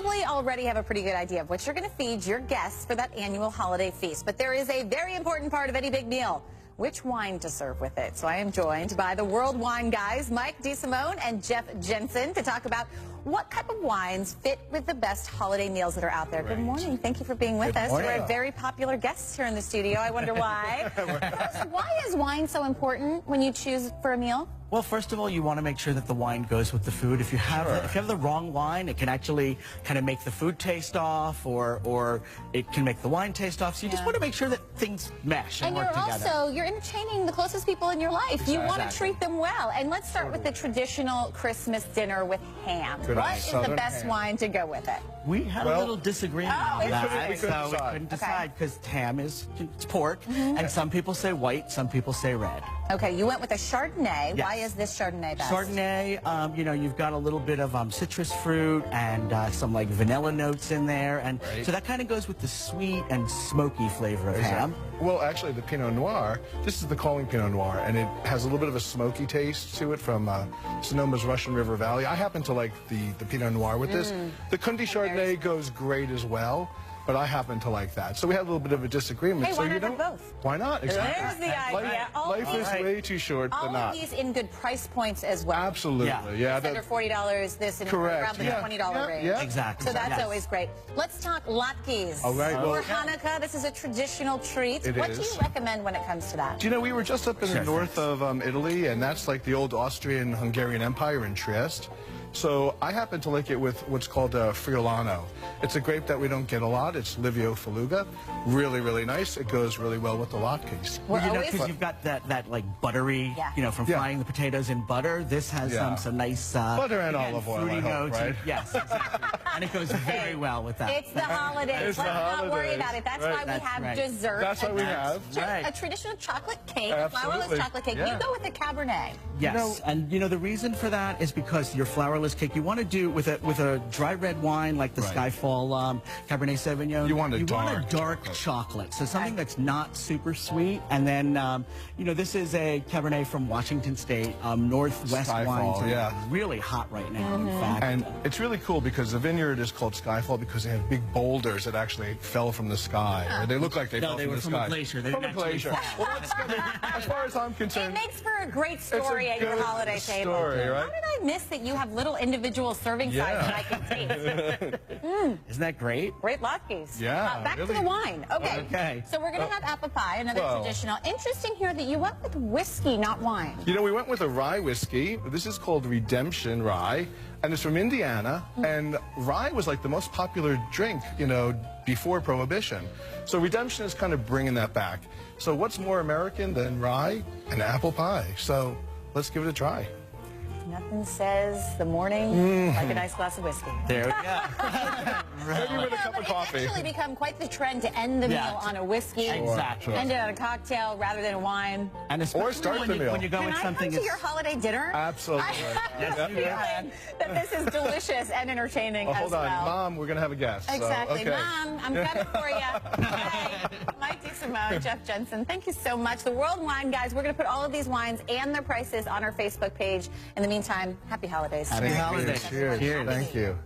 probably already have a pretty good idea of what you're going to feed your guests for that annual holiday feast. But there is a very important part of any big meal: which wine to serve with it. So I am joined by the world wine guys, Mike DeSimone and Jeff Jenssen, to talk about what type of wines fit with the best holiday meals that are out there. Good morning. Thank you for being with us. We're very popular guests here in the studio. I wonder why. First, why is wine so important when you choose for a meal? Well, first of all, you want to make sure that the wine goes with the food. If you have the wrong wine, it can actually kind of make the food taste off, or it can make the wine taste off. So you just want to make sure that things mesh and work together. You're entertaining the closest people in your life. You want to treat them well. And let's start with the traditional Christmas dinner with ham. What is the best wine to go with it? We had a little disagreement on that, we couldn't decide because ham it's pork, and some people say white, some people say red. Okay, you went with a Chardonnay. Yes. Why is this Chardonnay best? Chardonnay, you know, you've got a little bit of citrus fruit and some like vanilla notes in there, and so that kind of goes with the sweet and smoky flavor of ham. Well, actually, the Pinot Noir, this is the calling Pinot Noir, and it has a little bit of a smoky taste to it from Sonoma's Russian River Valley. I happen to like the Pinot Noir with this. The Kunde Chardonnay goes great as well, but I happen to like that. So we had a little bit of a disagreement. Hey, so why you not don't, have both? Why not? Exactly. There's the idea. Life is way too short to not. All of these in good price points as well. Absolutely, yeah. It's under $40, this and around the $20 range. Yeah. Exactly. So that's always great. Let's talk latkes. All right. For Hanukkah, this is a traditional treat. What do you recommend when it comes to that? Do you know, we were just up in the north of Italy, and that's like the old Austrian-Hungarian Empire in Trieste. So I happen to like it with what's called Friulano. It's a grape that we don't get a lot. It's Livio Felluga. Really, really nice. It goes really well with the latkes. Well, you know, because you've got that like buttery, you know, from frying the potatoes in butter. This has some nice butter and olive oil, I hope, right? Yes, exactly. And it goes very well with that. It's the holidays. Let's not worry about it. That's why we have dessert. That's what we have. A traditional chocolate cake, a flourless chocolate cake. You go with a Cabernet. Yes, and you know the reason for that is because your flourless cake, you want to do with a dry red wine like the Skyfall Cabernet Sauvignon. You want a dark chocolate, so something that's not super sweet. And then you know, this is a Cabernet from Washington State, Northwest wines are really hot right now. In fact, and it's really cool because the vineyard is called Skyfall because they have big boulders that actually fell from the sky. Or they look like they fell from the sky. A glacier. From a glacier. Well, as far as I'm concerned, it makes for a great story at your holiday table. How did I miss that you have little individual serving sizes that I can taste? Isn't that great? Great latkes. Yeah. Back to the wine. Okay. So we're going to have apple pie, another traditional. Interesting here that you went with whiskey, not wine. You know, we went with a rye whiskey. This is called Redemption Rye, and it's from Indiana. And rye was like the most popular drink, you know, before Prohibition. So Redemption is kind of bringing that back. So what's more American than rye and apple pie? So let's give it a try. Nothing says the morning like a nice glass of whiskey. There we go. Maybe with a cup of coffee. It's actually become quite the trend to end the meal on a whiskey. Exactly. End it on a cocktail rather than a wine. And or start the meal. When you go with something. Can I come to your holiday dinner? Absolutely. I have a feeling that this is delicious and entertaining as well. Hold on, Mom, we're going to have a guest. Exactly. So, Mom, I'm coming for you. Hi. Mike DeSimone, Jeff Jenssen, thank you so much. The World Wine Guys, we're going to put all of these wines and their prices on our Facebook page. In the meantime, happy holidays. Happy holidays. Cheers. Thank you.